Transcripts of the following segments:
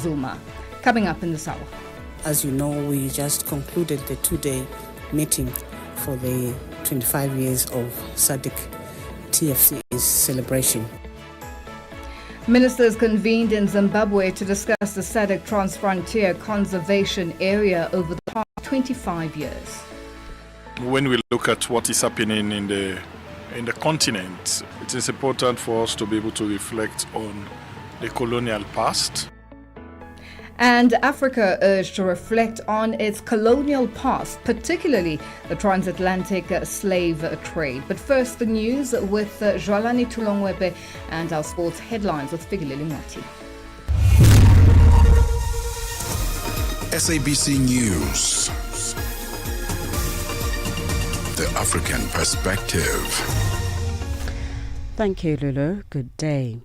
Zuma. Coming up in this hour. As you know, we just concluded the 2-day meeting for the 25 years of SADC TFC's celebration. Ministers convened in Zimbabwe to discuss the SADC Transfrontier Conservation Area over the past 25 years. When we look at what is happening in the continent, it is important for us to be able to reflect on the colonial past. And Africa urged to reflect on its colonial past, particularly the transatlantic slave trade. But first, the news with Jwalani Tulongwebe and our sports headlines with Figilili Mwati. SABC News. The African Perspective. Thank you, Lulu. Good day.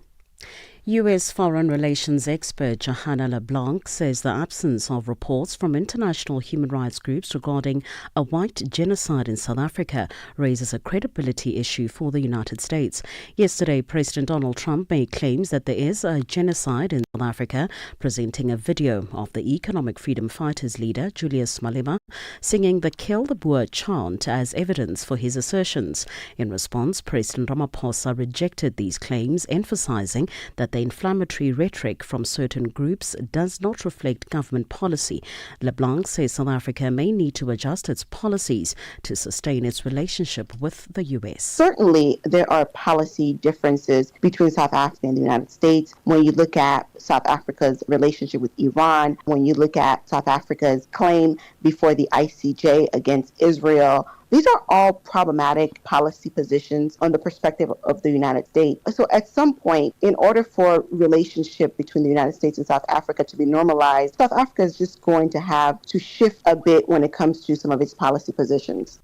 U.S. Foreign Relations expert Johanna LeBlanc says the absence of reports from international human rights groups regarding a white genocide in South Africa raises a credibility issue for the United States. Yesterday, President Donald Trump made claims that there is a genocide in South Africa, presenting a video of the Economic Freedom Fighters leader, Julius Malema, singing the Kill the Boer chant as evidence for his assertions. In response, President Ramaphosa rejected these claims, emphasizing that the inflammatory rhetoric from certain groups does not reflect government policy. LeBlanc says South Africa may need to adjust its policies to sustain its relationship with the U.S. Certainly, there are policy differences between South Africa and the United States. When you look at South Africa's relationship with Iran, when you look at South Africa's claim before the ICJ against Israel, these are all problematic policy positions on the perspective of the United States. So at some point, in order for relationship between the United States and South Africa to be normalized, South Africa is just going to have to shift a bit when it comes to some of its policy positions.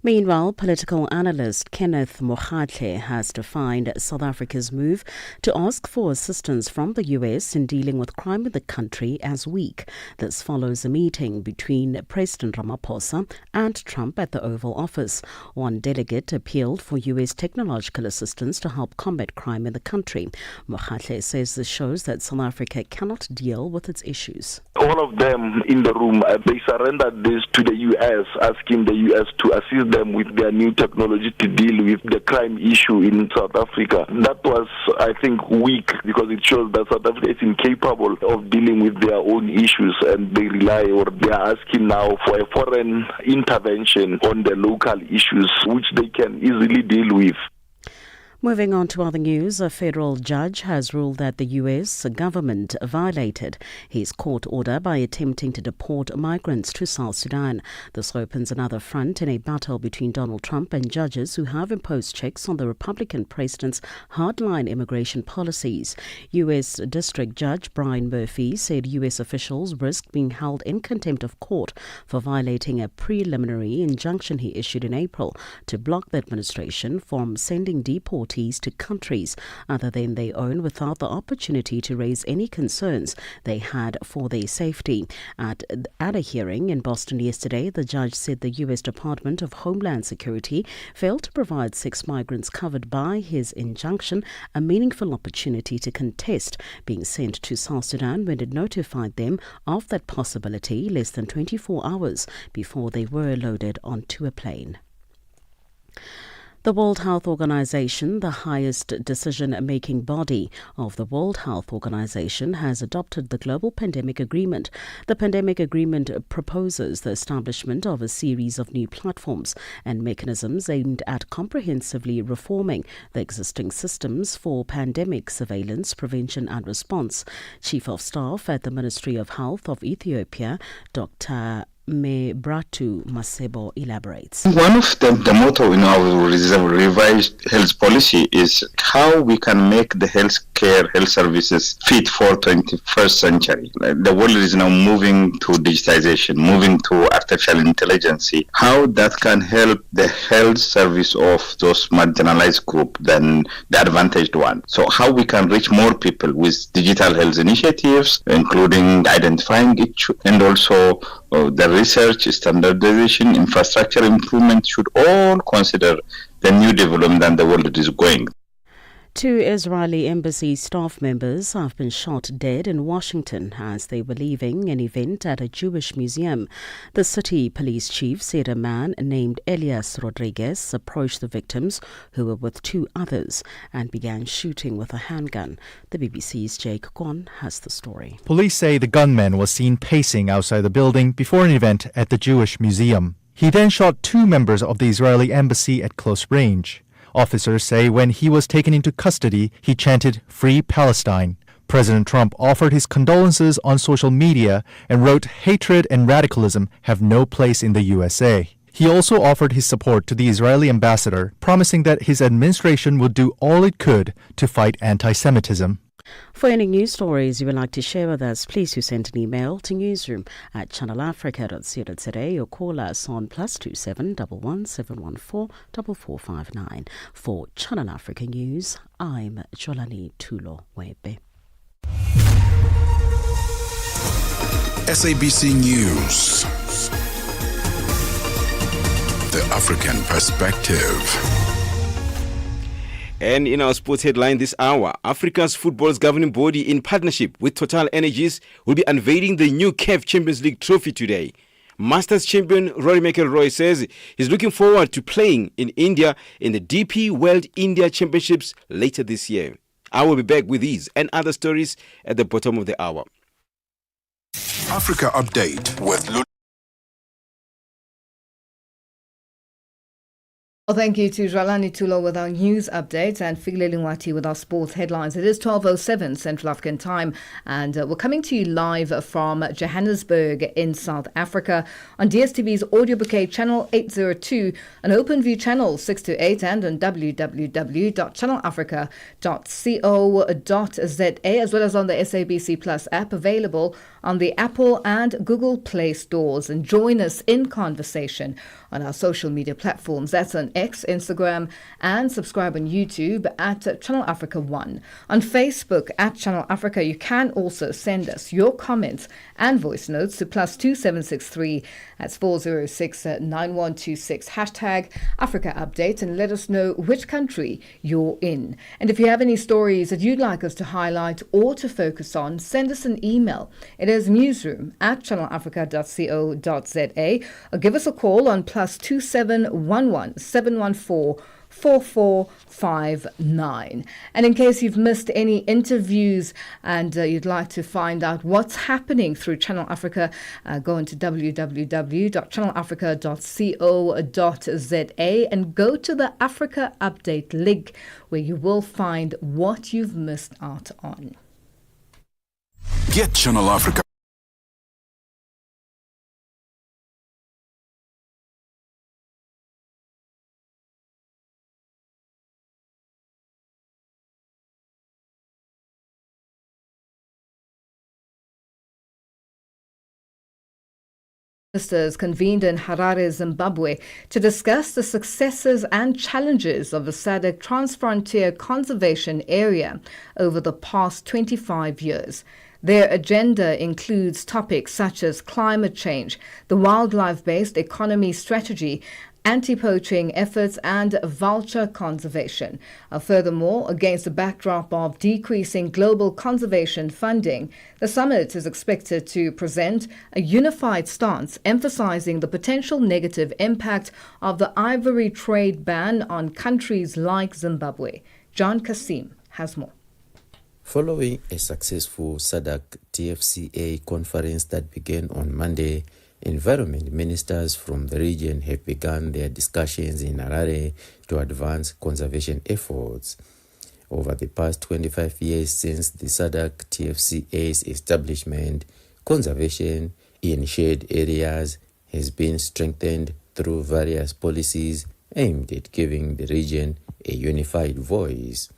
Meanwhile, political analyst Kenneth Mogatle has defined South Africa's move to ask for assistance from the U.S. in dealing with crime in the country as weak. This follows a meeting between President Ramaphosa and Trump at the Oval Office. One delegate appealed for U.S. technological assistance to help combat crime in the country. Mogatle says this shows that South Africa cannot deal with its issues. All of them in the room, they surrendered this to the U.S., asking the U.S. to assist them with their new technology to deal with the crime issue in South Africa. That was, I think, weak because it shows that South Africa is incapable of dealing with their own issues, and they rely or they are asking now for a foreign intervention on the local issues, which they can easily deal with. Moving on to other news, a federal judge has ruled that the U.S. government violated his court order by attempting to deport migrants to South Sudan. This opens another front in a battle between Donald Trump and judges who have imposed checks on the Republican president's hardline immigration policies. U.S. District Judge Brian Murphy said U.S. officials risk being held in contempt of court for violating a preliminary injunction he issued in April to block the administration from sending deportees to countries other than their own without the opportunity to raise any concerns they had for their safety. At a hearing in Boston yesterday, the judge said the U.S. Department of Homeland Security failed to provide 6 migrants covered by his injunction a meaningful opportunity to contest being sent to South Sudan when it notified them of that possibility less than 24 hours before they were loaded onto a plane. The World Health Organization, the highest decision-making body of the World Health Organization, has adopted the Global Pandemic Agreement. The Pandemic Agreement proposes the establishment of a series of new platforms and mechanisms aimed at comprehensively reforming the existing systems for pandemic surveillance, prevention and response. Chief of Staff at the Ministry of Health of Ethiopia, Dr. Mebratu Masebo elaborates. One of the motto in our revised health policy is how we can make the health services fit for 21st century. The world is now moving to digitization, moving to artificial intelligence. How that can help the health service of those marginalized group than the advantaged one. So how we can reach more people with digital health initiatives, including identifying it, and also the research, standardization, infrastructure improvement should all consider the new development and the world is going. Two Israeli embassy staff members have been shot dead in Washington as they were leaving an event at a Jewish museum. The city police chief said a man named Elias Rodriguez approached the victims, who were with two others, and began shooting with a handgun. The BBC's Jake Kwon has the story. Police say the gunman was seen pacing outside the building before an event at the Jewish museum. He then shot two members of the Israeli embassy at close range. Officers say when he was taken into custody, he chanted, "Free Palestine." President Trump offered his condolences on social media and wrote, "Hatred and radicalism have no place in the USA." He also offered his support to the Israeli ambassador, promising that his administration would do all it could to fight anti-Semitism. For any news stories you would like to share with us, please do send an email to newsroom@channelafrica.co.za or call us on +27 11 714 4459. For Channel Africa News, I'm Jolani Tulo Webe. SABC News. The African Perspective. And in our sports headline this hour, Africa's football's governing body, in partnership with Total Energies, will be unveiling the new CAF Champions League trophy today. Masters champion Rory McIlroy says he's looking forward to playing in India in the DP World India Championships later this year. I will be back with these and other stories at the bottom of the hour. Africa Update with Lulu. Well, thank you to Jalani Tulo with our news updates and Figile Lingwati with our sports headlines. It is 12:07 Central African time, and we're coming to you live from Johannesburg in South Africa on DSTV's Audio Bouquet channel 802, an OpenView channel 628, and on www.channelafrica.co.za, as well as on the SABC Plus app, available on the Apple and Google Play stores. And join us in conversation on our social media platforms. That's on X, Instagram, and subscribe on YouTube at Channel Africa 1. On Facebook at Channel Africa, you can also send us your comments and voice notes to +2763 that's 406 9126 hashtag Africa Update, and let us know which country you're in. And if you have any stories that you'd like us to highlight or to focus on, send us an email. It is newsroom@channelafrica.co.za, or give us a call on +2711 714 4459. And in case you've missed any interviews and you'd like to find out what's happening through Channel Africa, go into www.channelafrica.co.za and go to the Africa Update link, where you will find what you've missed out on. Get Channel Africa. Ministers convened in Harare, Zimbabwe, to discuss the successes and challenges of the SADC Transfrontier Conservation Area over the past 25 years. Their agenda includes topics such as climate change, the wildlife-based economy strategy, anti-poaching efforts, and vulture conservation. Furthermore, against the backdrop of decreasing global conservation funding, the summit is expected to present a unified stance emphasizing the potential negative impact of the ivory trade ban on countries like Zimbabwe. John Kasim has more. Following a successful SADC TFCA conference that began on Monday, environment ministers from the region have begun their discussions in Harare to advance conservation efforts. Over the past 25 years since the SADC TFCA's establishment, conservation in shade areas has been strengthened through various policies aimed at giving the region a unified voice.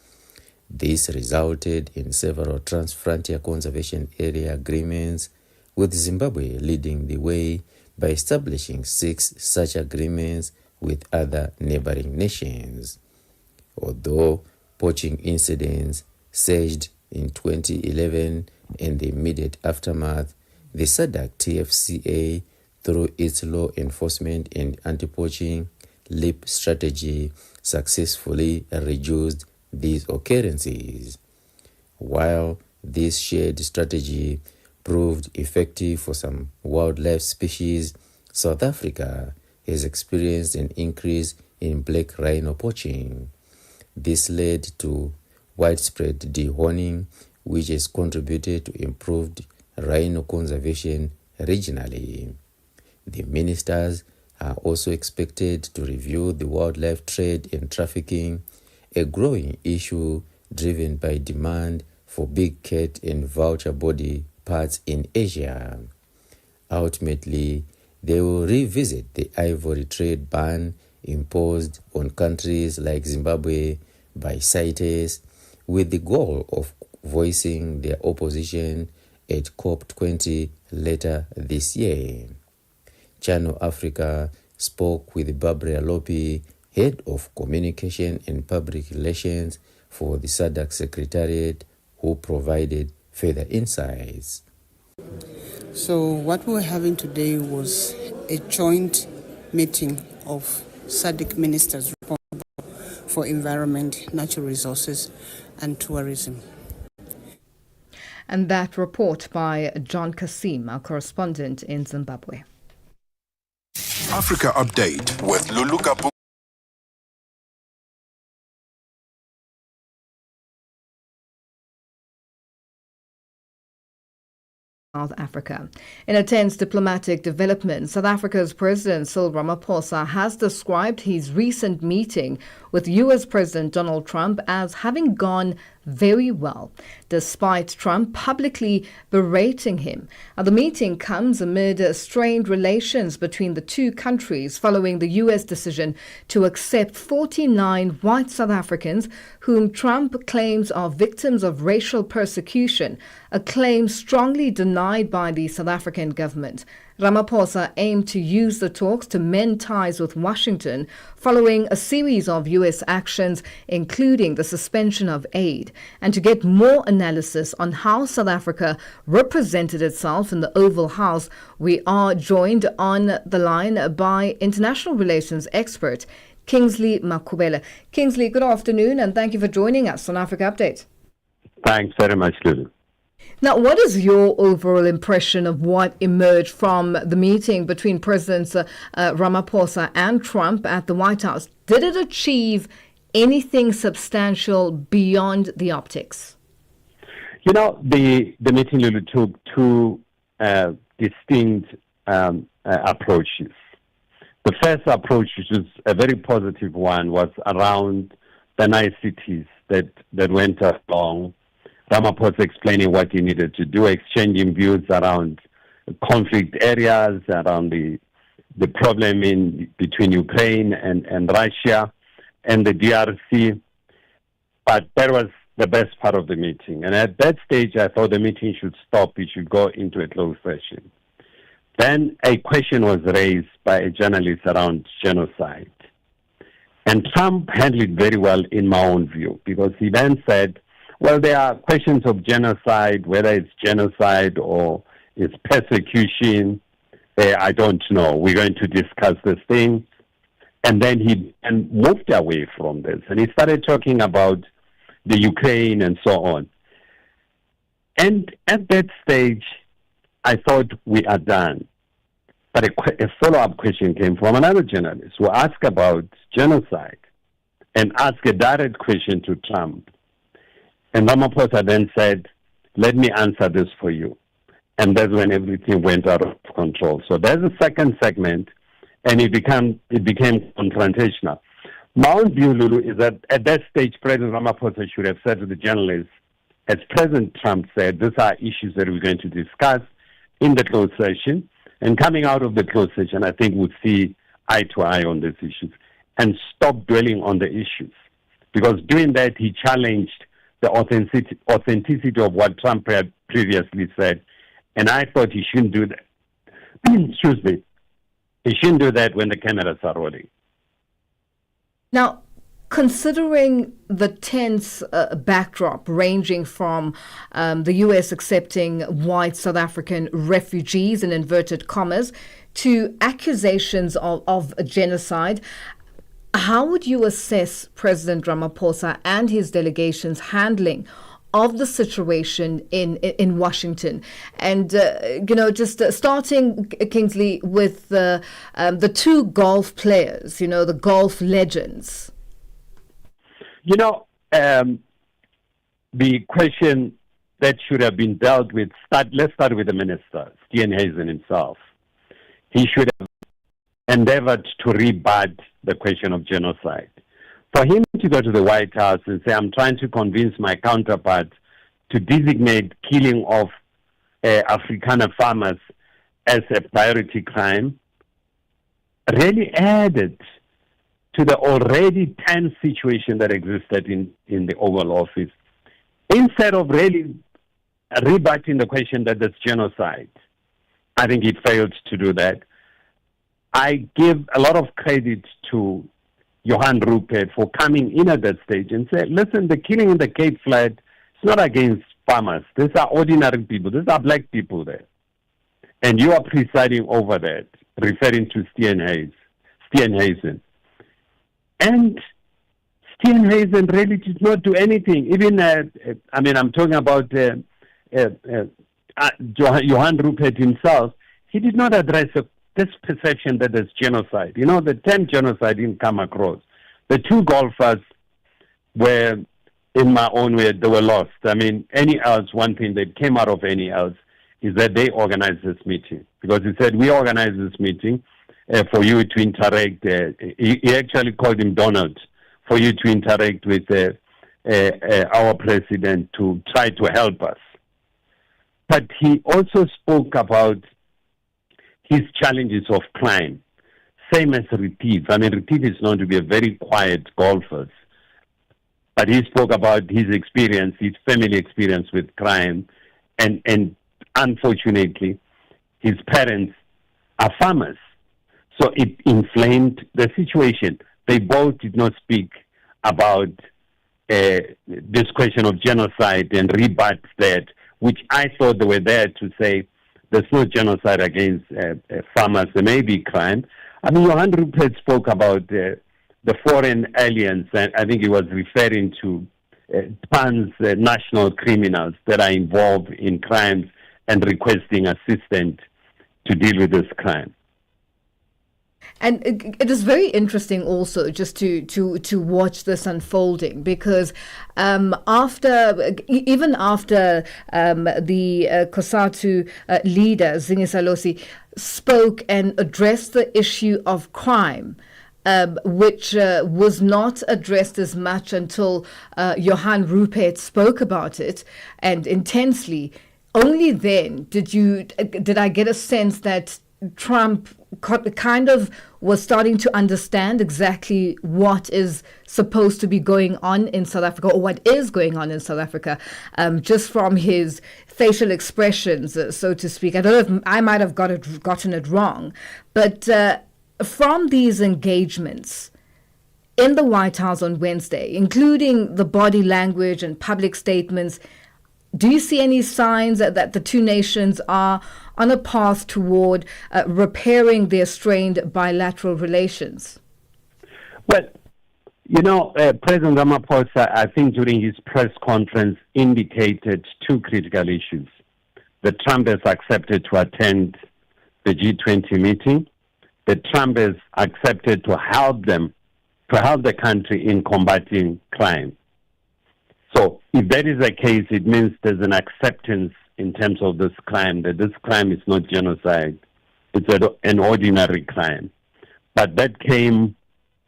This resulted in several Transfrontier Conservation Area agreements, with Zimbabwe leading the way by establishing 6 such agreements with other neighboring nations. Although poaching incidents surged in 2011 and the immediate aftermath, the SADC TFCA, through its law enforcement and anti-poaching LEAP strategy, successfully reduced these occurrences. While this shared strategy proved effective for some wildlife species, South Africa has experienced an increase in black rhino poaching. This led to widespread dehorning, which has contributed to improved rhino conservation regionally. The ministers are also expected to review the wildlife trade and trafficking, a growing issue driven by demand for big cat and vulture body parts in Asia. Ultimately, they will revisit the ivory trade ban imposed on countries like Zimbabwe by CITES, with the goal of voicing their opposition at COP20 later this year. Channel Africa spoke with Barbara Lopi, Head of Communication and Public Relations for the SADC Secretariat, who provided further insights. So what we were having today was a joint meeting of SADC ministers responsible for environment, natural resources and tourism. And that report by John Kasim, our correspondent in Zimbabwe. Africa Update with Lulu Gaboo. South Africa. In a tense diplomatic development, South Africa's President Cyril Ramaphosa has described his recent meeting with U.S. President Donald Trump as having gone very well, despite Trump publicly berating him. Now, the meeting comes amid strained relations between the two countries following the U.S. decision to accept 49 white South Africans whom Trump claims are victims of racial persecution, a claim strongly denied by the South African government. Ramaphosa aimed to use the talks to mend ties with Washington following a series of U.S. actions, including the suspension of aid, and to get more analysis on how South Africa represented itself in the Oval House. We are joined on the line by international relations expert Kingsley Makubela. Kingsley, good afternoon, and thank you for joining us on Africa Update. Thanks very much, Lulu. Now, what is your overall impression of what emerged from the meeting between Presidents Ramaphosa and Trump at the White House? Did it achieve anything substantial beyond the optics? You know, the meeting, Lulu, took two distinct approaches. The first approach, which was a very positive one, was around the niceties that went along. Ramaphosa explaining what he needed to do, exchanging views around conflict areas, around the problem between Ukraine and Russia and the DRC. But that was the best part of the meeting. And at that stage, I thought the meeting should stop. It should go into a closed session. Then a question was raised by a journalist around genocide. And Trump handled it very well in my own view, because he then said, well, there are questions of genocide, whether it's genocide or it's persecution. I don't know. We're going to discuss this thing. And then he moved away from this. And he started talking about the Ukraine and so on. And at that stage, I thought we are done. But a follow-up question came from another journalist who asked about genocide and asked a direct question to Trump. And Ramaphosa then said, let me answer this for you. And that's when everything went out of control. So there's a second segment, and it became confrontational. My own view, Lulu, is that at that stage, President Ramaphosa should have said to the journalists, as President Trump said, these are issues that we're going to discuss in the closed session. And coming out of the closed session, I think we'll see eye to eye on these issues and stop dwelling on the issues. Because doing that, he challenged the authenticity of what Trump had previously said. And I thought he shouldn't do that. Excuse me. He shouldn't do that when the cameras are rolling. Now, considering the tense backdrop ranging from the U.S. accepting white South African refugees, in inverted commas, to accusations of genocide, How would you assess President Ramaphosa and his delegation's handling of the situation in Washington? And, just starting, Kingsley, with the two golf players, the golf legends. The question that should have been dealt with, let's start with the minister, Steenhuisen himself. He should have endeavored to rebut the question of genocide. For him to go to the White House and say, I'm trying to convince my counterpart to designate killing of Afrikaner farmers as a priority crime, really added to the already tense situation that existed in the Oval Office. Instead of really rebutting the question that there's genocide, I think he failed to do that. I give a lot of credit to Johan Rupert for coming in at that stage and say, listen, the killing in the Cape Flat is not against farmers. These are ordinary people. These are black people there. And you are presiding over that, referring to Steenhuisen. And Steenhuisen really did not do anything. Even, I'm talking about Johan Rupert himself. He did not address this perception that there's genocide. The term genocide didn't come across. The two golfers were, in my own way, they were lost. One thing that came out of any else is that they organized this meeting. Because he said, we organized this meeting for you to interact. He actually called him Donald, for you to interact with our president to try to help us. But he also spoke about his challenges of crime, same as Retief. Retief is known to be a very quiet golfer, but he spoke about his experience, his family experience with crime, and unfortunately, his parents are farmers. So it inflamed the situation. They both did not speak about this question of genocide and rebut that, which I thought they were there to say, there's no genocide against farmers. There may be crime. Johan Rupert spoke about the foreign aliens, and I think he was referring to transnational criminals that are involved in crimes and requesting assistance to deal with this crime. And it is very interesting also just to watch this unfolding, because after the COSATU leader, Zingisalosi, spoke and addressed the issue of crime, which was not addressed as much until Johan Rupert spoke about it, and intensely. Only then did I get a sense that Trump kind of was starting to understand exactly what is supposed to be going on in South Africa, or what is going on in South Africa, just from his facial expressions, so to speak. I don't know if I might have gotten it wrong, but from these engagements in the White House on Wednesday, including the body language and public statements, do you see any signs that the two nations are on a path toward repairing their strained bilateral relations? Well, President Ramaphosa, I think during his press conference, indicated two critical issues. That Trump has accepted to attend the G20 meeting. That Trump has accepted to help the country in combating crime. So if that is the case, it means there's an acceptance in terms of this crime, that this crime is not genocide, it's an ordinary crime. But that came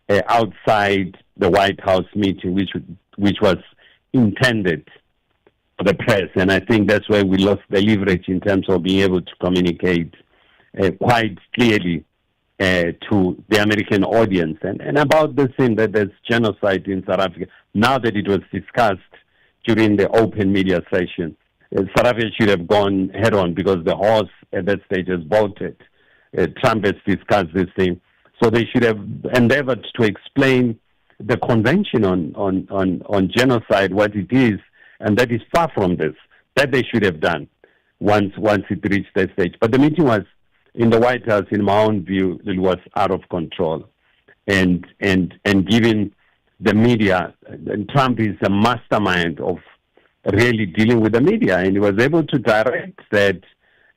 outside the White House meeting, which was intended for the press. And I think that's where we lost the leverage in terms of being able to communicate quite clearly to the American audience and about the thing that there's genocide in South Africa. Now that it was discussed during the open media session, South Africa should have gone head on, because the horse at that stage has bolted. Trump has discussed this thing. So they should have endeavored to explain the convention on genocide, what it is, and that is far from this. That they should have done once it reached that stage. But the meeting was in the White House, in my own view, it was out of control. and giving the media. And Trump is a mastermind of really dealing with the media, and he was able to direct that.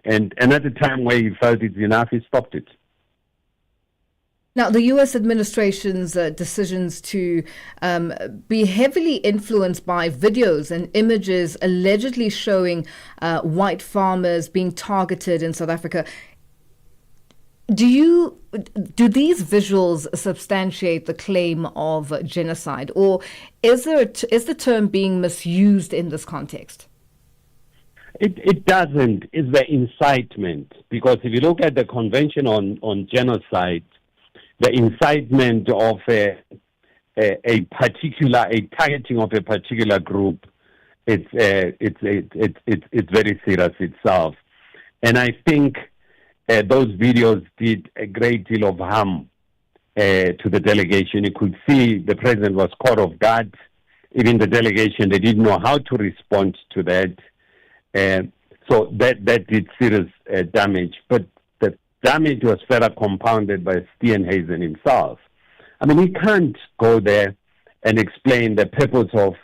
And at the time where he felt it's enough, he stopped it. Now, the U.S. administration's decisions to be heavily influenced by videos and images allegedly showing white farmers being targeted in South Africa. Do these visuals substantiate the claim of genocide, or is the term being misused in this context? It doesn't. It's the incitement, because if you look at the Convention on Genocide, the incitement of a targeting of a particular group, it's very serious itself, and I think those videos did a great deal of harm to the delegation. You could see the president was caught off guard. Even the delegation, they didn't know how to respond to that. So that did serious damage. But the damage was further compounded by Steenhuisen himself. I mean, he can't go there and explain the purpose of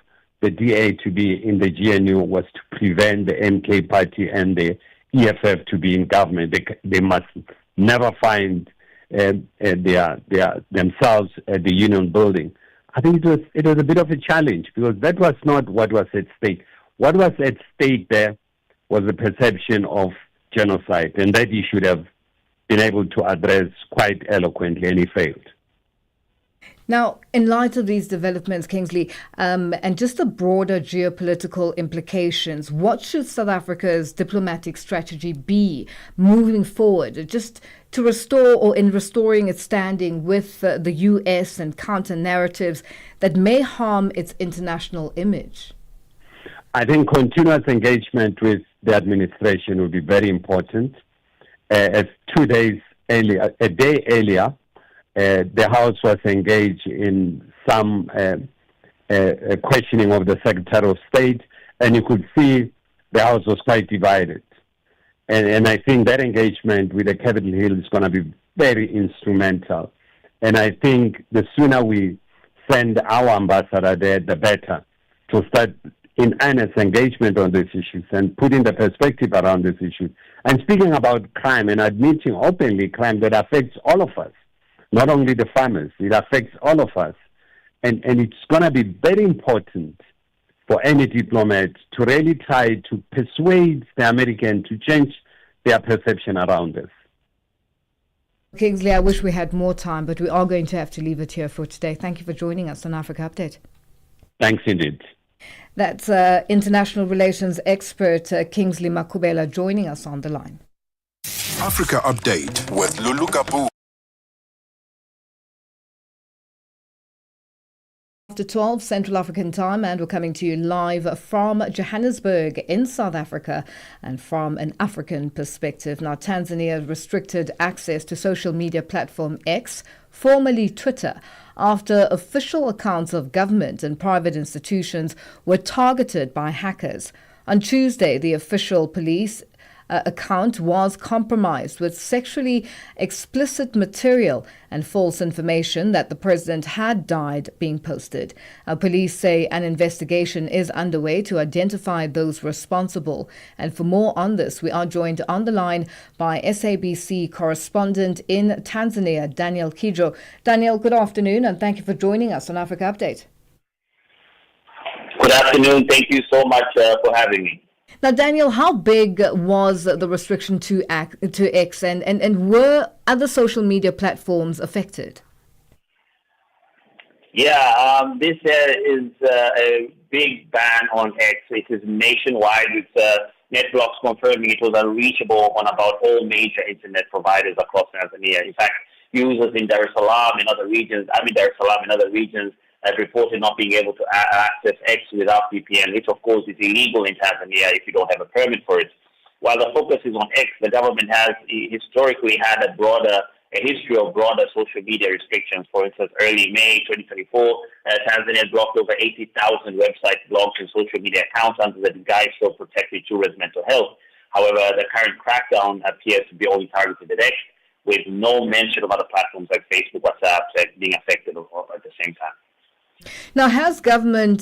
the DA to be in the GNU was to prevent the MK party and the EFF to be in government. They must never find themselves at the union building. I think it was a bit of a challenge, because that was not what was at stake. What was at stake there was the perception of genocide, and that he should have been able to address quite eloquently, and he failed. Now, in light of these developments, Kingsley, and just the broader geopolitical implications, what should South Africa's diplomatic strategy be moving forward, just to restore, or in restoring its standing with the US and counter narratives that may harm its international image? I think continuous engagement with the administration will be very important. As 2 days earlier, a day earlier, the House was engaged in some questioning of the Secretary of State, and you could see the House was quite divided. And I think that engagement with the Capitol Hill is going to be very instrumental. And I think the sooner we send our ambassador there, the better, to start in earnest engagement on these issues and putting the perspective around this issue. And speaking about crime and admitting openly crime that affects all of us, not only the farmers, it affects all of us. And it's going to be very important for any diplomat to really try to persuade the American to change their perception around us. Kingsley, I wish we had more time, but we are going to have to leave it here for today. Thank you for joining us on Africa Update. Thanks indeed. That's international relations expert Kingsley Makubela joining us on the line. Africa Update with Lulu Gaboo. After 12 Central African time, and we're coming to you live from Johannesburg in South Africa and from an African perspective. Now, Tanzania restricted access to social media platform X, formerly Twitter, after official accounts of government and private institutions were targeted by hackers. On Tuesday, the official police account was compromised with sexually explicit material and false information that the president had died being posted. Police say an investigation is underway to identify those responsible. And for more on this, we are joined on the line by SABC correspondent in Tanzania, Daniel Kijo. Daniel, good afternoon, and thank you for joining us on Africa Update. Good afternoon. Thank you so much for having me. Now, Daniel, how big was the restriction to X, and were other social media platforms affected? Yeah, this is a big ban on X. It is nationwide, with NetBlocks confirming it was unreachable on about all major internet providers across Tanzania. In fact, users in Dar es Salaam and other regions, have reported not being able to access X without VPN, which of course is illegal in Tanzania if you don't have a permit for it. While the focus is on X, the government has historically had a history of broader social media restrictions. For instance, early May 2024, Tanzania blocked over 80,000 websites, blogs, and social media accounts under the guise of protecting children's mental health. However, the current crackdown appears to be only targeted at X, with no mention of other platforms like Facebook, WhatsApp being affected at the same time. Now, has government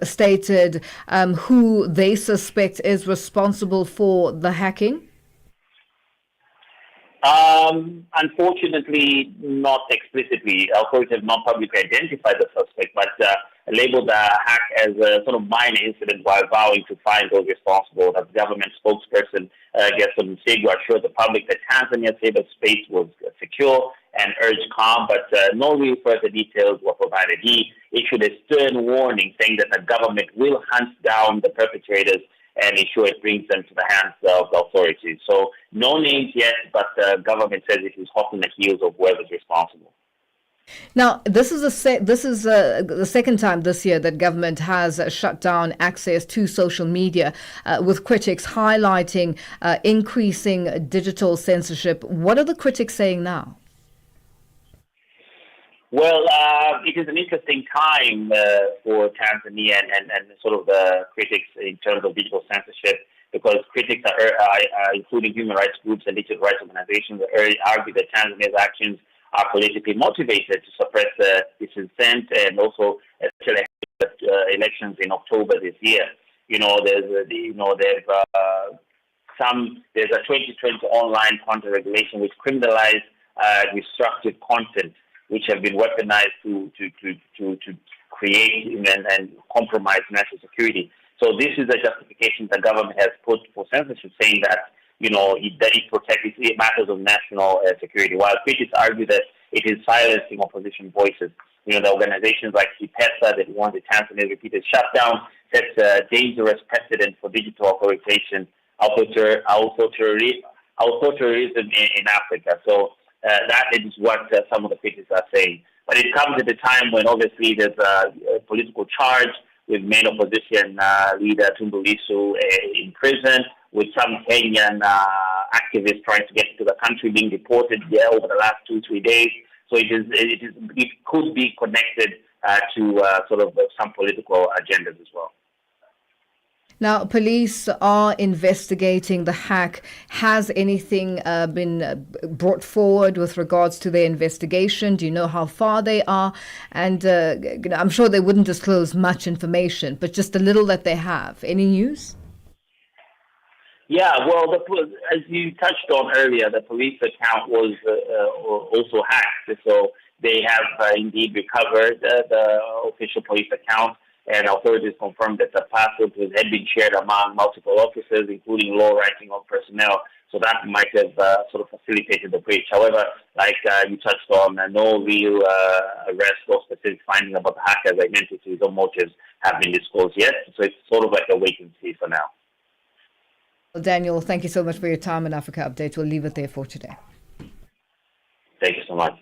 stated who they suspect is responsible for the hacking? Unfortunately, not explicitly. Authorities have not publicly identified the suspect, but labeled the hack as a sort of minor incident while vowing to find those responsible. The government spokesperson, Gerson Msegu, assured the public that Tanzania's cyberspace was secure and urged calm, but no real further details were provided. He issued a stern warning saying that the government will hunt down the perpetrators and ensure it brings them to the hands of the authorities. So no names yet, but the government says it is hot on the heels of whoever's responsible. Now, this is the second time this year that government has shut down access to social media, with critics highlighting increasing digital censorship. What are the critics saying now? Well, it is an interesting time for Tanzania and sort of the critics in terms of digital censorship, because critics are including human rights groups and digital rights organizations, argue that Tanzania's actions are politically motivated to suppress dissent and also elections in October this year. There's a 2020 online content regulation which criminalizes destructive content, which have been weaponized to create and compromise national security. So this is a justification the government has put for censorship, saying that it protects matters of national security. While critics argue that it is silencing opposition voices. The organizations like CIPESA that want the Tanzania's repeated shutdown sets a dangerous precedent for digital authoritarianism in Africa. So that is what some of the critics are saying. But it comes at a time when obviously there's a political charge with main opposition leader Tundu Lissu in prison, with some Kenyan activists trying to get into the country being deported over the last 2-3 days. So it could be connected to sort of some political agendas as well. Now, police are investigating the hack. Has anything been brought forward with regards to their investigation? Do you know how far they are? And I'm sure they wouldn't disclose much information, but just a little that they have. Any news? Yeah, well, as you touched on earlier, the police account was also hacked. So they have indeed recovered the official police account, and authorities confirmed that the password had been shared among multiple officers, including low-ranking personnel. So that might have sort of facilitated the breach. However, like you touched on, no real arrest or specific finding about the hacker's identities or motives have been disclosed yet. So it's sort of like a wait and see for now. Well, Daniel, thank you so much for your time in Africa Update. We'll leave it there for today. Thank you so much.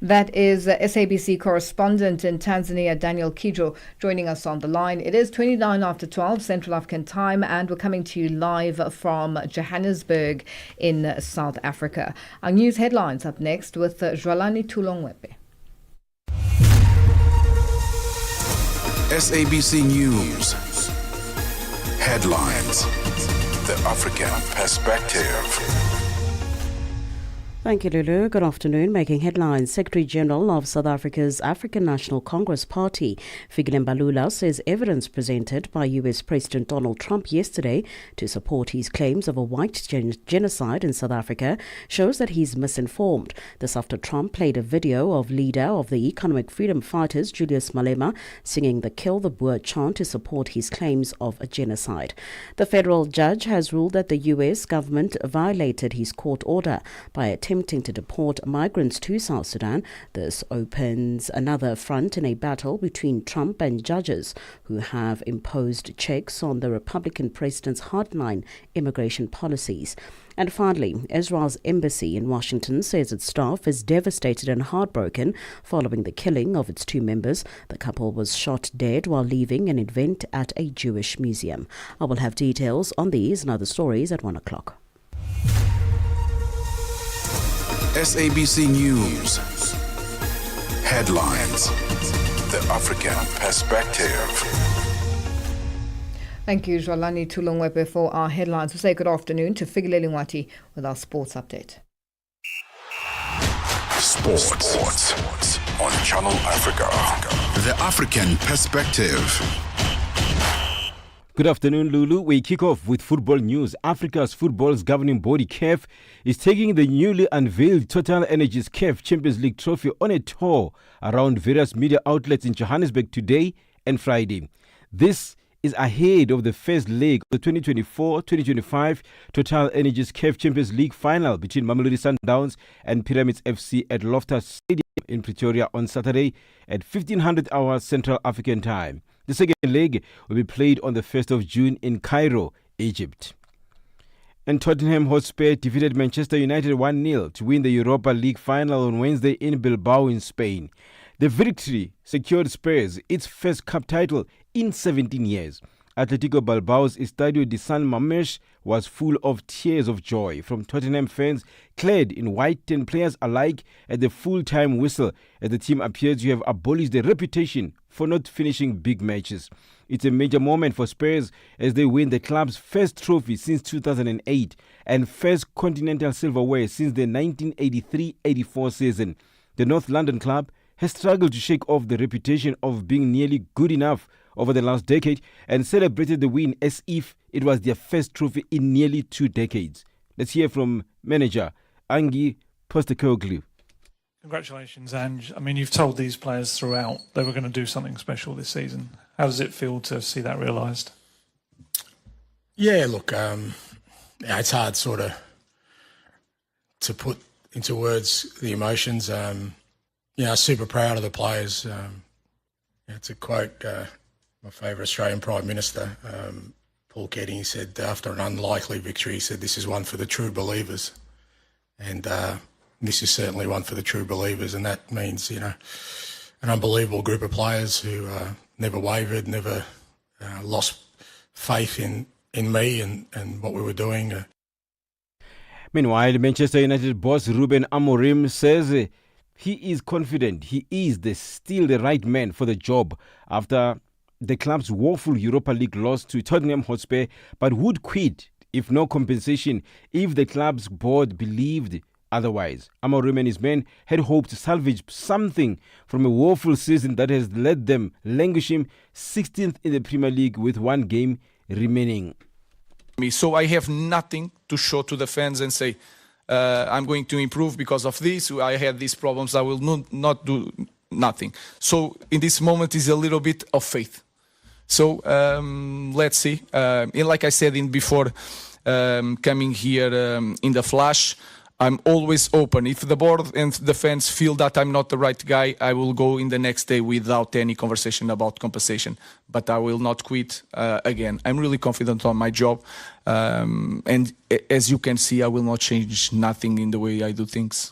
That is SABC correspondent in Tanzania, Daniel Kijo, joining us on the line. It is 29 after 12 Central African time, and we're coming to you live from Johannesburg in South Africa. Our news headlines up next with Jwalani Tulongwepe. SABC News. Headlines. The African Perspective. Thank you, Lulu. Good afternoon. Making headlines, Secretary General of South Africa's African National Congress Party, Fikile Mbalula, says evidence presented by US President Donald Trump yesterday to support his claims of a white genocide in South Africa shows that he's misinformed. This after Trump played a video of leader of the Economic Freedom Fighters, Julius Malema, singing the Kill the Boer chant to support his claims of a genocide. The federal judge has ruled that the US government violated his court order by attempting to deport migrants to South Sudan. This opens another front in a battle between Trump and judges who have imposed checks on the Republican president's hardline immigration policies. And finally, Israel's embassy in Washington says its staff is devastated and heartbroken following the killing of its two members. The couple was shot dead while leaving an event at a Jewish museum. I will have details on these and other stories at 1 o'clock. SABC News. Headlines. The African Perspective. Thank you, Jwalani Tulongwepe, for our headlines. We say good afternoon to Fikile Lingwati with our sports update. Sports on Channel Africa. The African perspective. Good afternoon, Lulu. We kick off with football news. Africa's football's governing body, CAF, is taking the newly unveiled Total Energies CAF Champions League trophy on a tour around various media outlets in Johannesburg today and Friday. This is ahead of the first leg of the 2024-2025 Total Energies CAF Champions League final between Mamelodi Sundowns and Pyramids FC at Loftus Stadium in Pretoria on Saturday at 1500 hours Central African Time. The second leg will be played on the 1st of June in Cairo, Egypt. And Tottenham Hotspur defeated Manchester United 1-0 to win the Europa League final on Wednesday in Bilbao in Spain. The victory secured Spurs its first cup title in 17 years. Atletico Bilbao's Estadio de San Mamés was full of tears of joy from Tottenham fans clad in white and players alike at the full-time whistle, as the team appears to have abolished their reputation for not finishing big matches. It's a major moment for Spurs as they win the club's first trophy since 2008 and first continental silverware since the 1983-84 season. The North London club has struggled to shake off the reputation of being nearly good enough over the last decade and celebrated the win as if it was their first trophy in nearly 2 decades. Let's hear from manager Angie Postecoglou. Congratulations, Ange. I mean, you've told these players throughout they were going to do something special this season. How does it feel to see that realised? Yeah, look, it's hard sort of to put into words the emotions. Super proud of the players. It's a quote, my favourite Australian Prime Minister, Paul Keating, he said, after an unlikely victory, he said, this is one for the true believers. And this is certainly one for the true believers. And that means, an unbelievable group of players who never wavered, never lost faith in me and what we were doing. Meanwhile, Manchester United boss Ruben Amorim says he is confident he is still the right man for the job after the club's woeful Europa League loss to Tottenham Hotspur, but would quit if no compensation if the club's board believed otherwise. Amorim and his men had hoped to salvage something from a woeful season that has led them languishing 16th in the Premier League with one game remaining. So I have nothing to show to the fans and say, I'm going to improve because of this. I had these problems. I will not do nothing. So in this moment is a little bit of faith. So let's see. And like I said before coming here in the flash, I'm always open. If the board and the fans feel that I'm not the right guy, I will go in the next day without any conversation about compensation. But I will not quit again. I'm really confident on my job. And as you can see, I will not change nothing in the way I do things.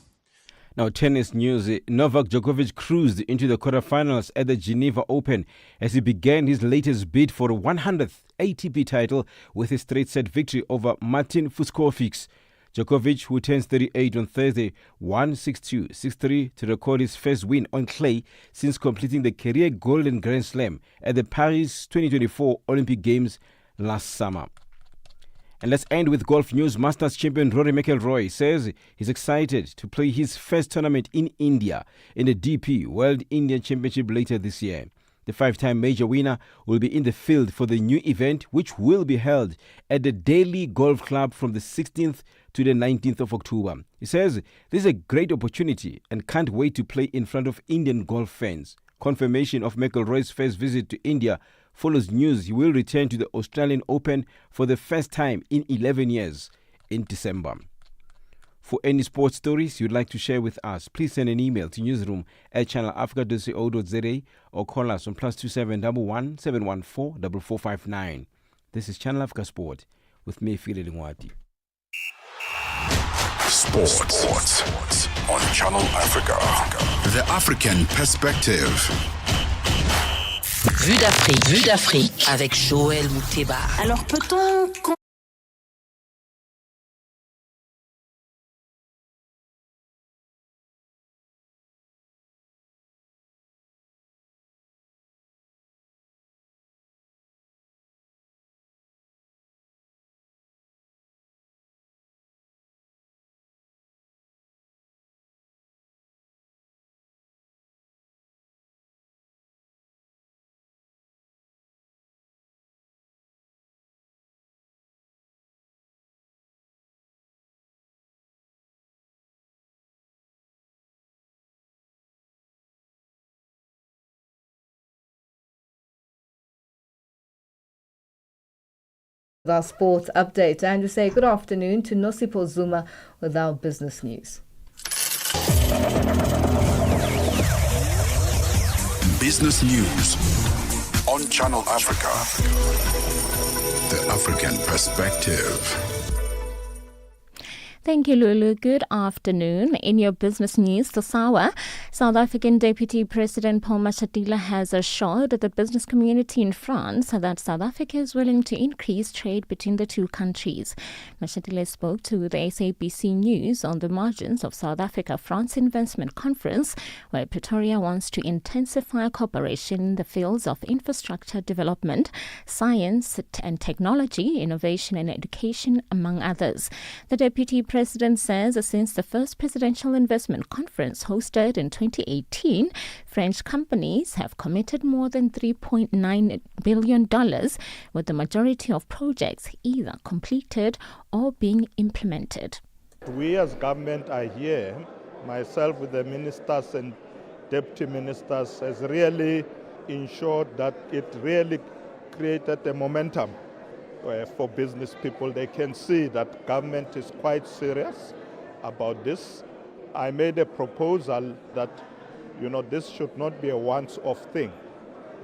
Now, tennis news. Novak Djokovic cruised into the quarterfinals at the Geneva Open as he began his latest bid for a 100th ATP title with a straight-set victory over Martin Fucsovics. Djokovic, who turns 38 on Thursday, won 6-2, 6-3 to record his first win on clay since completing the career Golden Grand Slam at the Paris 2024 Olympic Games last summer. And let's end with golf news. Masters champion Rory McIlroy says he's excited to play his first tournament in India in the DP World Indian Championship later this year. The 5-time major winner will be in the field for the new event, which will be held at the Delhi Golf Club from the 16th to the 19th of October. He says this is a great opportunity and can't wait to play in front of Indian golf fans. Confirmation of McIlroy's first visit to India follows news he will return to the Australian Open for the first time in 11 years in December. For any sports stories you'd like to share with us, please send an email to newsroom@channelafrica.co.za or call us on +27 11 714 4459. This is Channel Africa Sport with me, Fili Lingwati. Sports on Channel Africa. The African perspective. Vue d'Afrique avec Joël Mouteba. Alors peut-on Our sports update, and we say good afternoon to Nosipo Zuma with our business news. Business News on Channel Africa. The African Perspective. Thank you, Lulu. Good afternoon. In your business news this hour, South African Deputy President Paul Mashatile has assured the business community in France that South Africa is willing to increase trade between the two countries. Mashatile spoke to the SABC News on the margins of South Africa-France Investment Conference, where Pretoria wants to intensify cooperation in the fields of infrastructure development, science and technology, innovation and education, among others. The Deputy President says since the first presidential investment conference hosted in 2018, French companies have committed more than $3.9 billion, with the majority of projects either completed or being implemented. We as government are here, myself with the ministers and deputy ministers, has really ensured that it really created a momentum for business people. They can see that government is quite serious about this. I made a proposal that, this should not be a once-off thing,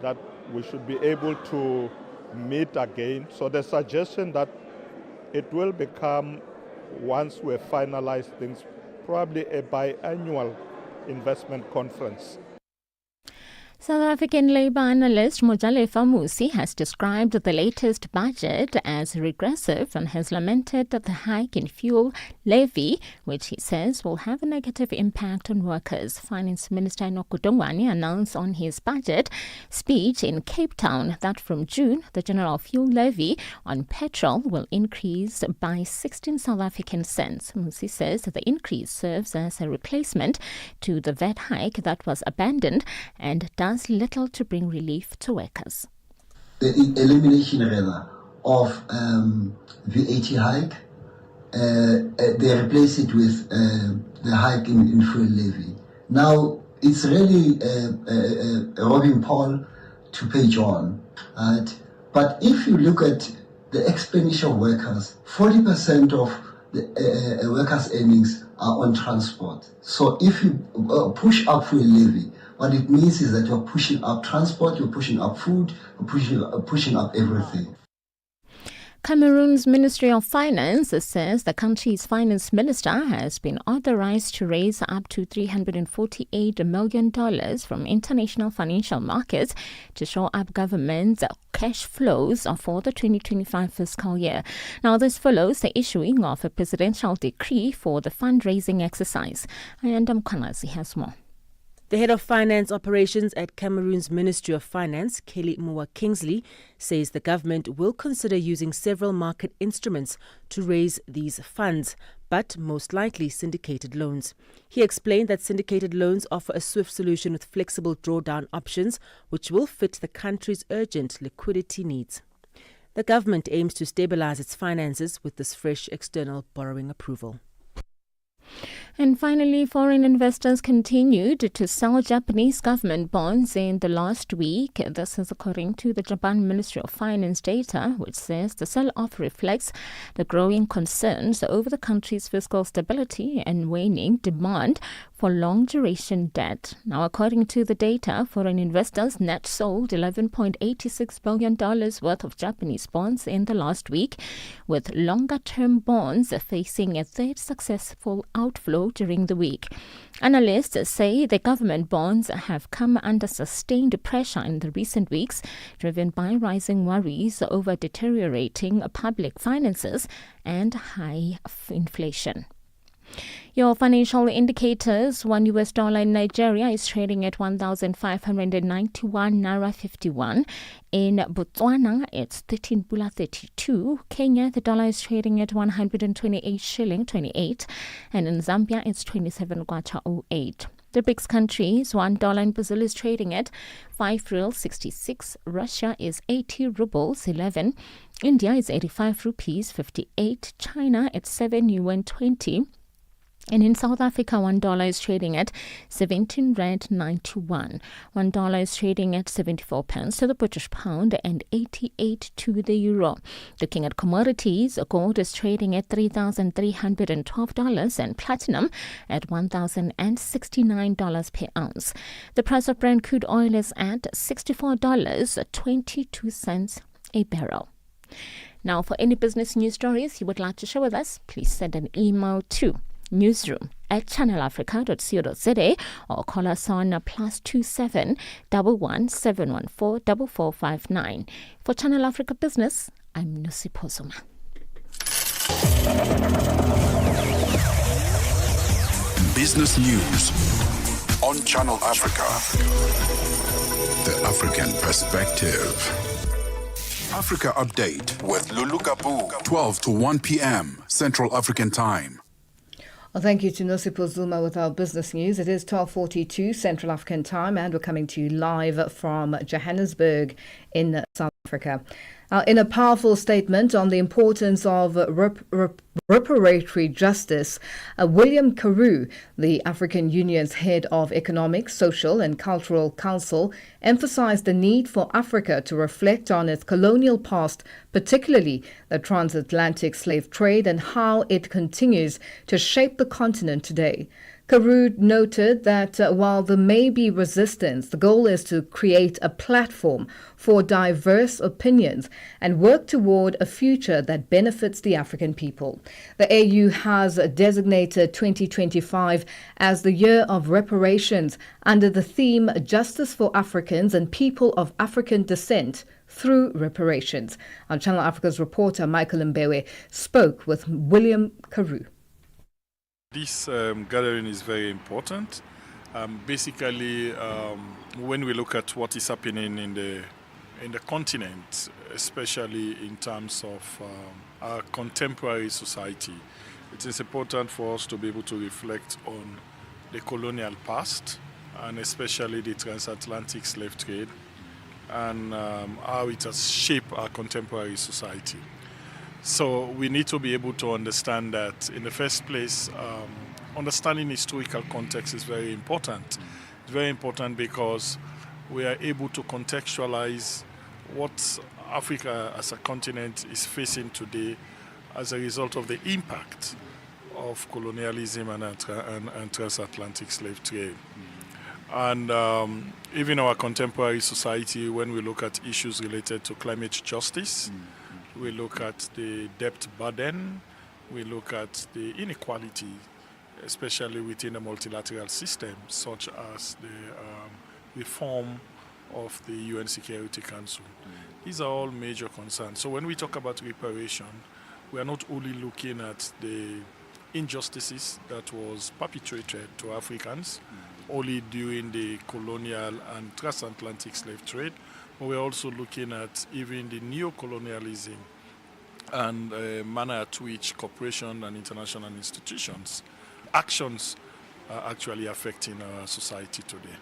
that we should be able to meet again. So the suggestion that it will become, once we finalize things, probably a biannual investment conference. South African Labour analyst Mojalefa Musi has described the latest budget as regressive and has lamented the hike in fuel levy, which he says will have a negative impact on workers. Finance Minister Enoch Godongwana announced on his budget speech in Cape Town that from June, the general fuel levy on petrol will increase by 16 South African cents. Musi says the increase serves as a replacement to the VAT hike that was abandoned and does little to bring relief to workers. The elimination rather of VAT hike, they replace it with the hike in fuel levy. Now it's really robbing Paul to pay John, right? But if you look at the expenditure of workers, 40% of the workers' earnings are on transport. So if you push up fuel levy, what it means is that you're pushing up transport, you're pushing up food, you're pushing up everything. Cameroon's Ministry of Finance says the country's finance minister has been authorized to raise up to $348 million from international financial markets to shore up government's cash flows for the 2025 fiscal year. Now, this follows the issuing of a presidential decree for the fundraising exercise. Ayanda Mkwanazi has more. The head of finance operations at Cameroon's Ministry of Finance, Kelly Moua Kingsley, says the government will consider using several market instruments to raise these funds, but most likely syndicated loans. He explained that syndicated loans offer a swift solution with flexible drawdown options, which will fit the country's urgent liquidity needs. The government aims to stabilize its finances with this fresh external borrowing approval. And finally, foreign investors continued to sell Japanese government bonds in the last week. This is according to the Japan Ministry of Finance data, which says the sell-off reflects the growing concerns over the country's fiscal stability and waning demand for long-duration debt. Now, according to the data, foreign investors net sold $11.86 billion worth of Japanese bonds in the last week, with longer-term bonds facing a third successful outflow during the week. Analysts say the government bonds have come under sustained pressure in the recent weeks, driven by rising worries over deteriorating public finances and high inflation. Your financial indicators: $1 in Nigeria is trading at 1,591 naira 51. In Botswana, it's 13 pula 32. Kenya, the dollar is trading at 128 shilling 28, and in Zambia, it's 27 kwacha 08. The BRICS countries: $1 in Brazil is trading at 5 real 66. Russia is 80 rubles 11. India is 85 rupees 58. China at 7 yuan 20. And in South Africa, $1 is trading at 17 Rand 91. $1 is trading at 74 pence to the British pound and 88 to the euro. Looking at commodities, gold is trading at $3,312 and platinum at $1,069 per ounce. The price of Brent crude oil is at $64.22 a barrel. Now, for any business news stories you would like to share with us, please send an email to newsroom@channelafrica.co.za or call us on +27 11 714 4459. For Channel Africa Business, I'm Nosipho Zuma. Business news on Channel Africa. The African perspective. Africa Update with Lulu Gaboo, 12 to 1 p.m. Central African Time. Well, thank you to Nosipho Zuma with our business news. It is 12:42 Central African Time, and we're coming to you live from Johannesburg in South Africa. In a powerful statement on the importance of reparatory justice, William Gaboo, the African Union's head of Economic, Social and Cultural Council, emphasized the need for Africa to reflect on its colonial past, particularly the transatlantic slave trade, and how it continues to shape the continent today. Gaboo noted that while there may be resistance, the goal is to create a platform for diverse opinions and work toward a future that benefits the African people. The AU has designated 2025 as the year of reparations under the theme Justice for Africans and People of African Descent through Reparations. Our Channel Africa's reporter Michael Mbewe spoke with William Gaboo. This gathering is very important. Basically, when we look at what is happening in the continent, especially in terms of our contemporary society, it is important for us to be able to reflect on the colonial past, and especially the transatlantic slave trade, and how it has shaped our contemporary society. So we need to be able to understand that, in the first place, understanding historical context is very important. It's very important because we are able to contextualize what Africa as a continent is facing today as a result of the impact of colonialism and transatlantic slave trade. And even our contemporary society, when we look at issues related to climate justice, we look at the debt burden, we look at the inequality, especially within a multilateral system, such as the reform of the UN Security Council. These are all major concerns. So when we talk about reparation, we are not only looking at the injustices that was perpetrated to Africans only during the colonial and transatlantic slave trade, but we're also looking at even the neo-colonialism and manner at which corporations and international institutions actions are actually affecting our society today.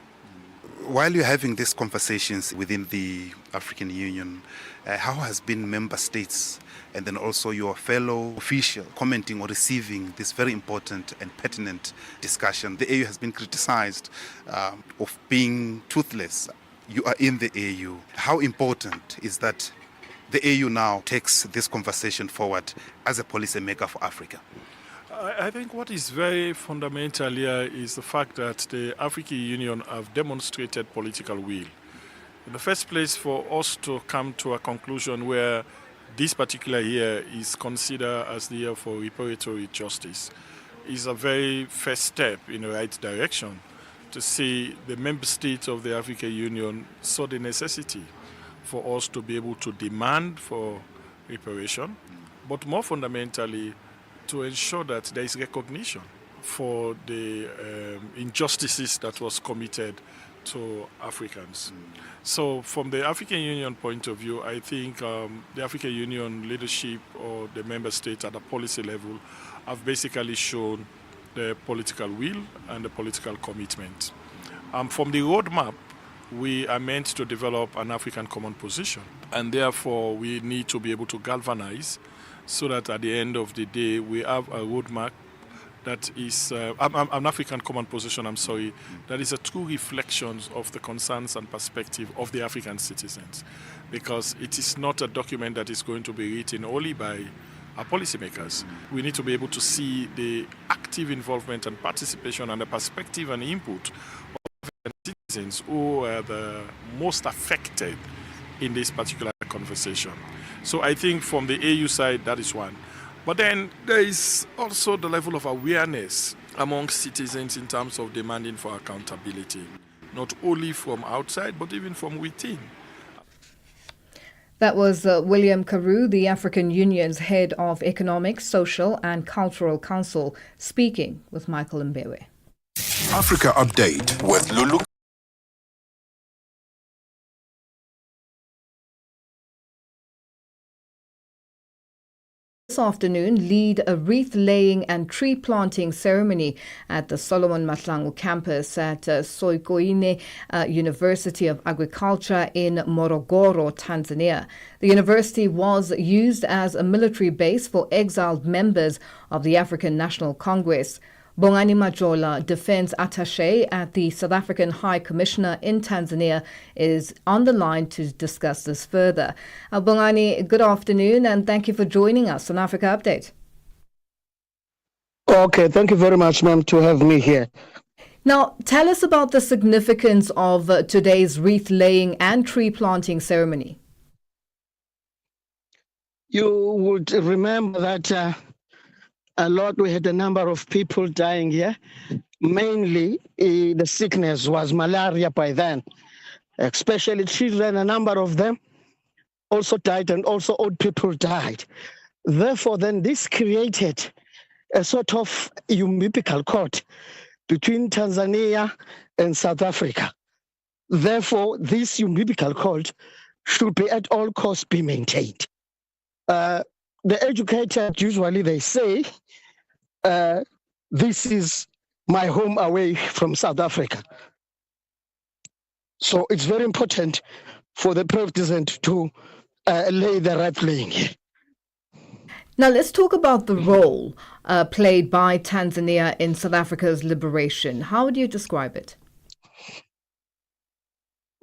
While you're having these conversations within the African Union, how has been member states and then also your fellow official commenting or receiving this very important and pertinent discussion? The AU has been criticized of being toothless. You are in the AU. How important is that the AU now takes this conversation forward as a policy maker for Africa? I think what is very fundamental here is the fact that the African Union have demonstrated political will. In the first place, for us to come to a conclusion where this particular year is considered as the year for reparatory justice is a very first step in the right direction to see the member states of the African Union saw the necessity for us to be able to demand for reparation, but more fundamentally, to ensure that there is recognition for the injustices that was committed to Africans. So from the African Union point of view, I think the African Union leadership or the member states at the policy level have basically shown the political will and the political commitment. From the roadmap, we are meant to develop an African common position, and therefore we need to be able to galvanize so that at the end of the day we have a roadmap that is an African common position, that is a true reflection of the concerns and perspective of the African citizens, because it is not a document that is going to be written only by our policymakers. We need to be able to see the active involvement and participation and the perspective and input of African citizens who are the most affected in this particular conversation. So I think from the AU side, that is one. But then there is also the level of awareness among citizens in terms of demanding for accountability, not only from outside, but even from within. That was William Gaboo, the African Union's head of Economic, Social and Cultural Council, speaking with Michael Mbewe. Africa Update with Lulu. This afternoon, lead a wreath-laying and tree-planting ceremony at the Solomon Mahlangu campus at Sokoine University of Agriculture in Morogoro, Tanzania. The university was used as a military base for exiled members of the African National Congress. Bongani Majola, defense attaché at the South African High Commissioner in Tanzania, is on the line to discuss this further. Bongani, good afternoon and thank you for joining us on Africa Update. Okay, thank you very much, ma'am, to have me here. Now, tell us about the significance of today's wreath-laying and tree-planting ceremony. You would remember that we had a number of people dying here. Mainly, the sickness was malaria by then, especially children. A number of them also died, and also old people died. Therefore, then this created a sort of umbilical cord between Tanzania and South Africa. Therefore, this umbilical cord should be at all costs be maintained. The educated, usually they say, this is my home away from South Africa. So it's very important for the president to lay the right laying here. Now let's talk about the role played by Tanzania in South Africa's liberation. How would you describe it?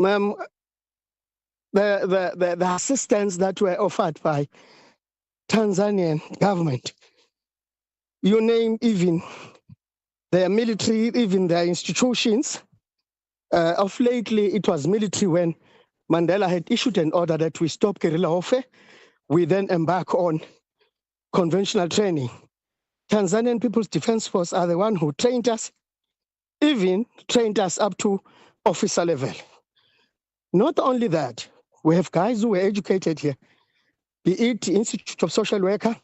Ma'am, the assistance that were offered by Tanzanian government, you name even their military, even their institutions. Of lately, it was military when Mandela had issued an order that we stop guerrilla warfare. We then embark on conventional training. Tanzanian People's Defense Force are the one who trained us, even trained us up to officer level. Not only that, we have guys who were educated here, be it Institute of Social Worker,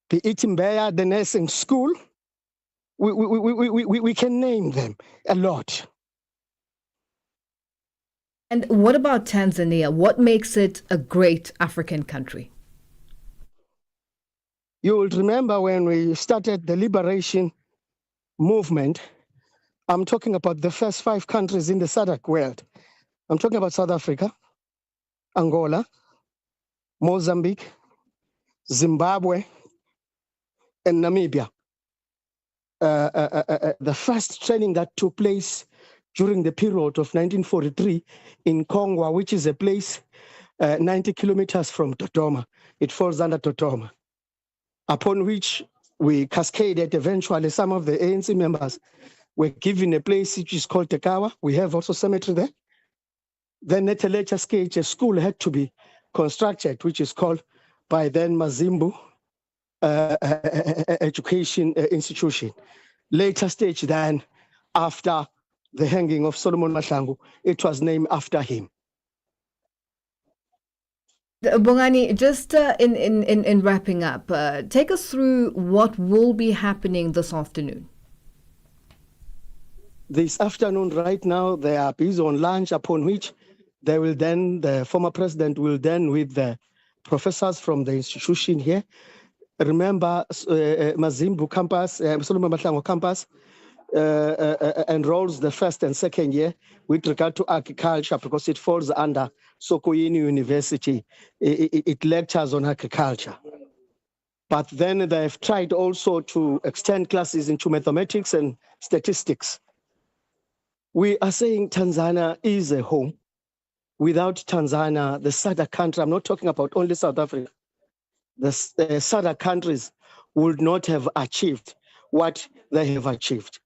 be it Mbeya, the nursing school. We can name them a lot. And what about Tanzania? What makes it a great African country? You will remember when we started the liberation movement, I'm talking about the first 5 countries in the SADC world. I'm talking about South Africa, Angola, Mozambique, Zimbabwe, and Namibia. The first training that took place during the period of 1943 in Kongwa, which is a place 90 kilometers from Dodoma. It falls under Dodoma, upon which we cascaded. Eventually, some of the ANC members were given a place which is called Tekawa. We have also cemetery there. Then at a later stage, a school had to be constructed, which is called by then Mazimbu Education Institution. Later stage then, after the hanging of Solomon Mahlangu, it was named after him. Bongani, just in wrapping up, take us through what will be happening this afternoon. This afternoon, right now, they are busy on lunch, upon which they will then, the former president will then, with the professors from the institution here, remember Mazimbu campus, Solomon Mahlangu campus, enrolls the first and second year with regard to agriculture because it falls under Sokoine University. It lectures on agriculture. But then they've tried also to extend classes into mathematics and statistics. We are saying Tanzania is a home. Without Tanzania, the SADC country, I'm not talking about only South Africa, the SADC countries would not have achieved what they have achieved.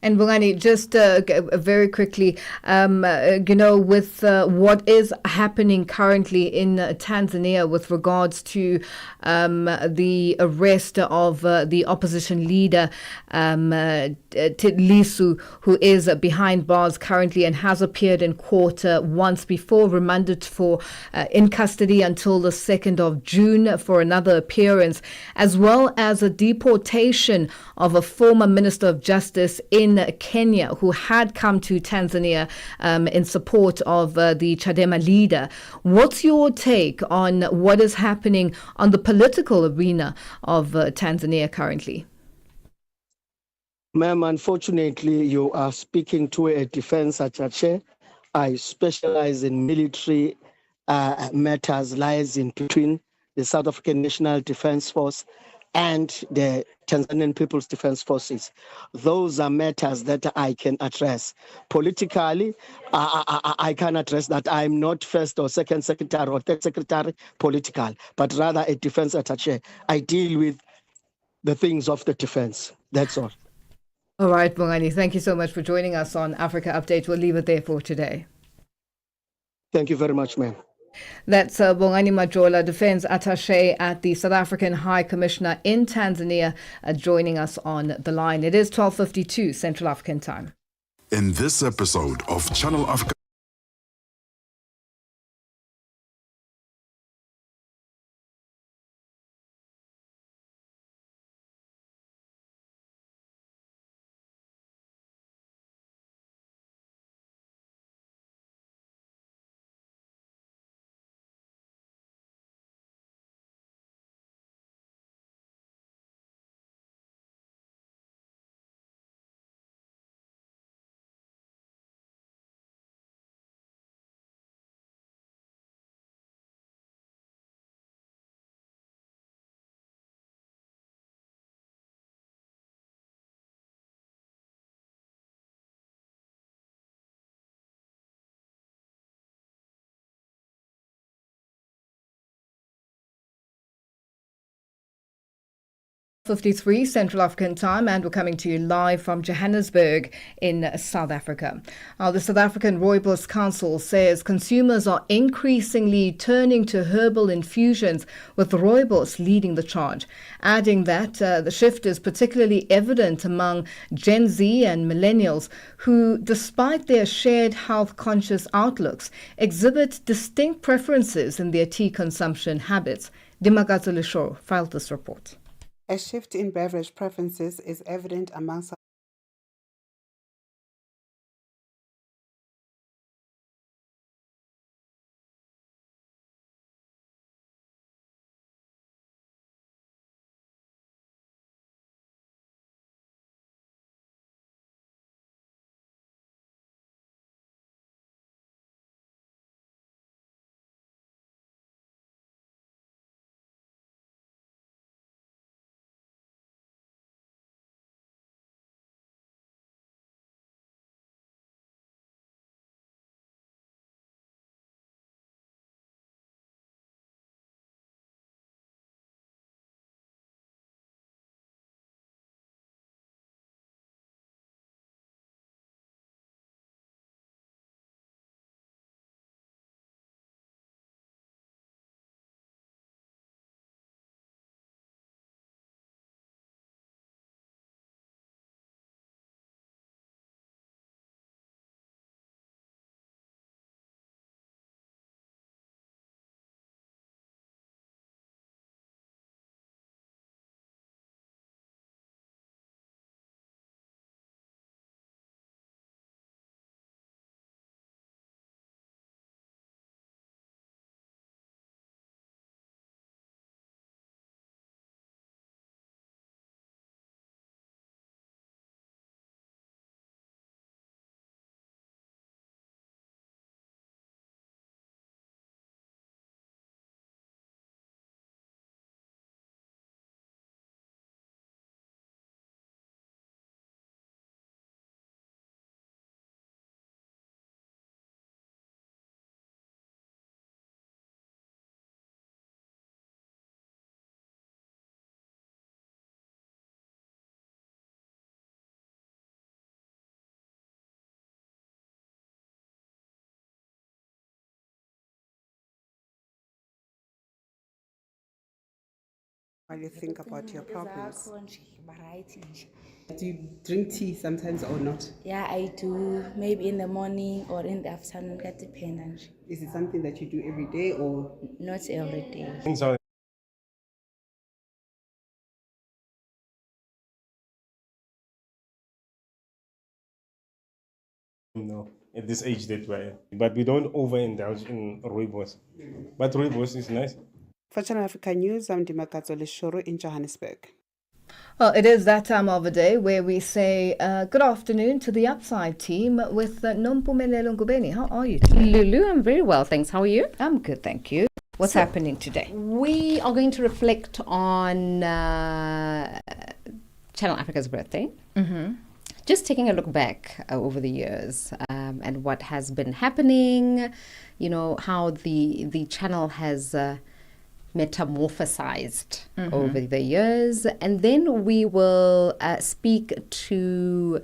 And Bongani, just very quickly, with what is happening currently in Tanzania with regards to the arrest of the opposition leader, Lissu, who is behind bars currently and has appeared in court once before, remanded for in custody until the 2nd of June for another appearance, as well as a deportation of a former Minister of Justice in Kenya who had come to Tanzania in support of the Chadema leader. What's your take on what is happening on the political arena of Tanzania currently? Ma'am, unfortunately, you are speaking to a defense attaché. I specialize in military matters, lies in between the South African National Defense Force and the Tanzanian People's Defense Forces. Those are matters that I can address. Politically, I can address that. I'm not first or second secretary or third secretary political, but rather a defense attaché. I deal with the things of the defense. That's all. All right, Bongani, thank you so much for joining us on Africa Update. We'll leave it there for today. Thank you very much, ma'am. That's Bongani Majola, Defense Attaché at the South African High Commissioner in Tanzania, joining us on the line. It is 12:52 Central African Time. In this episode of Channel Africa .53 Central African Time, and we're coming to you live from Johannesburg in South Africa. The South African Rooibos Council says consumers are increasingly turning to herbal infusions, with rooibos leading the charge, adding that the shift is particularly evident among Gen Z and millennials who, despite their shared health-conscious outlooks, exhibit distinct preferences in their tea consumption habits. Dimagazo Lisho filed this report. A shift in beverage preferences is evident among while you think about your problems. Do you drink tea sometimes or not? Yeah, I do. Maybe in the morning or in the afternoon. That depends. Is it something that you do every day or? Not every day. No, at this age that we're in. But we don't overindulge in rooibos. But rooibos is nice. For Channel Africa News, I'm Dimakatso Leshoro in Johannesburg. Well, it is that time of the day where we say good afternoon to the Upside team with Nompumelelo Ngubeni. How are you today? Lulu, I'm very well, thanks. How are you? I'm good, thank you. What's happening today? We are going to reflect on Channel Africa's birthday. Mm-hmm. Just taking a look back over the years and what has been happening, you know, how the channel has metamorphosized over the years. And then we will speak to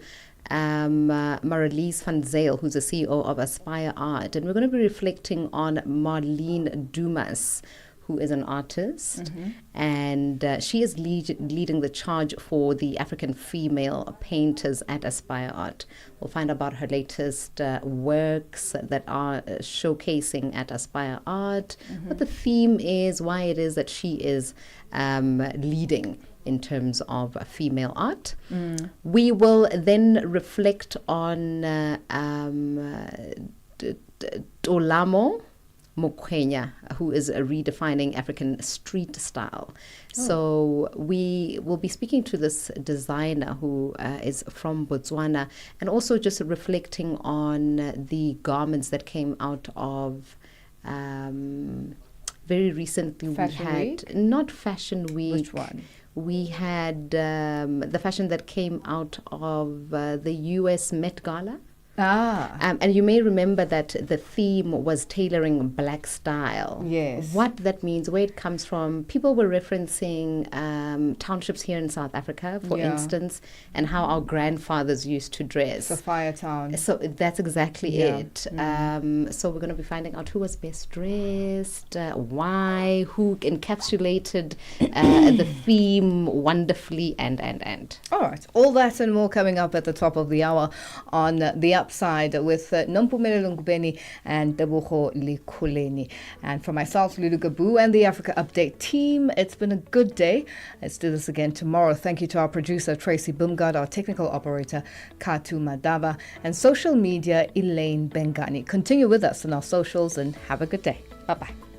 Marlies van Zyl, who's the CEO of Aspire Art. And we're going to be reflecting on Marlene Dumas, who is an artist, and she is leading the charge for the African female painters at Aspire Art. We'll find about her latest works that are showcasing at Aspire Art, what the theme is, why it is that she is leading in terms of female art. We will then reflect on Olamo Mokwenya, who is redefining African street style. So we will be speaking to this designer who is from Botswana, and also just reflecting on the garments that came out of very recently. Fashion Week? Not Fashion Week. Which one? We had the fashion that came out of the US Met Gala. And you may remember that the theme was tailoring black style. Yes. What that means, where it comes from. People were referencing townships here in South Africa, for instance, and how our grandfathers used to dress. Sophia Town. So that's exactly it. So we're going to be finding out who was best dressed, why, who encapsulated the theme wonderfully, and. All right. All that and more coming up at the top of the hour on the Upside with Nompumelelo Ngubeni and Tebogo Likhuleni. And from myself, Lulu Gaboo, and the Africa Update team, it's been a good day. Let's do this again tomorrow. Thank you to our producer, Tracy Bumgard, our technical operator, Katu Madava, and social media, Elaine Bengani. Continue with us on our socials and have a good day. Bye-bye.